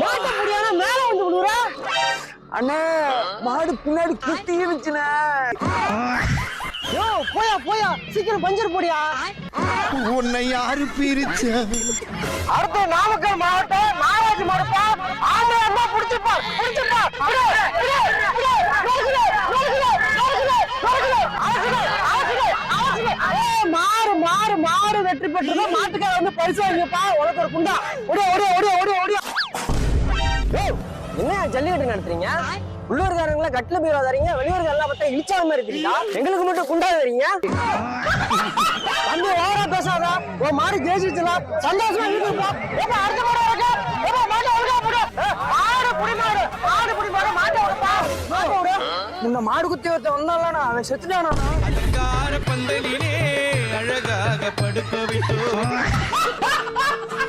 மாட்ட முடியாத மேல வந்து விடுறா. அண்ணே மாடு பின்னாடி குத்தி இருந்துச்சுண்ணே. யோ போயா போயா, சீக்கிரம் பஞ்சர் போடியா. உன்னை யாரு பிரிச்ச? அடுத்து நாமக்கல் மாவட்டம் நாராஜ் மடுப்பா ஆண்டு அம்மா புடிச்சுப்பா புடிச்சுப்பா. மாறு மாறு மாறு வெற்றி பெற்றதா மாட்டுக்கார வந்து பரிசு வாங்கிப்பா. உனக்கு ஒரு குண்டா. ஓடியா ஓடியா ஓடியா ஓடியா ஓடியா. என்ன ஜல்லிக்கட்டு நடத்துறீங்க? உள்ளூர்காரங்கள கட்டில பீரோ தரீங்க, வெளியூர்காரங்கள பார்த்தா இழிச்சாத மாதிரி இருக்கீங்களா? எங்களுக்கு மட்டும் குண்டா தரீங்க. வந்து ஓவரா பேசாதா. உன் மாடு ஜெயிச்சிச்சுல, சந்தோஷமா வீட்டுக்கு போ. ஏப்பா அடுத்த மாடு வரங்க. ஏப்பா மாட்ட ஒழுங்கா போடு. மாடு புடி மாடு மாட்ட விடுப்பா. மாட்ட விடு. இந்த மாடு குத்தி ஒருத்த வந்தானா அவன் செத்துட்டானா? அலங்கார பந்தலிலே அழகாக படுக்க விட்டோ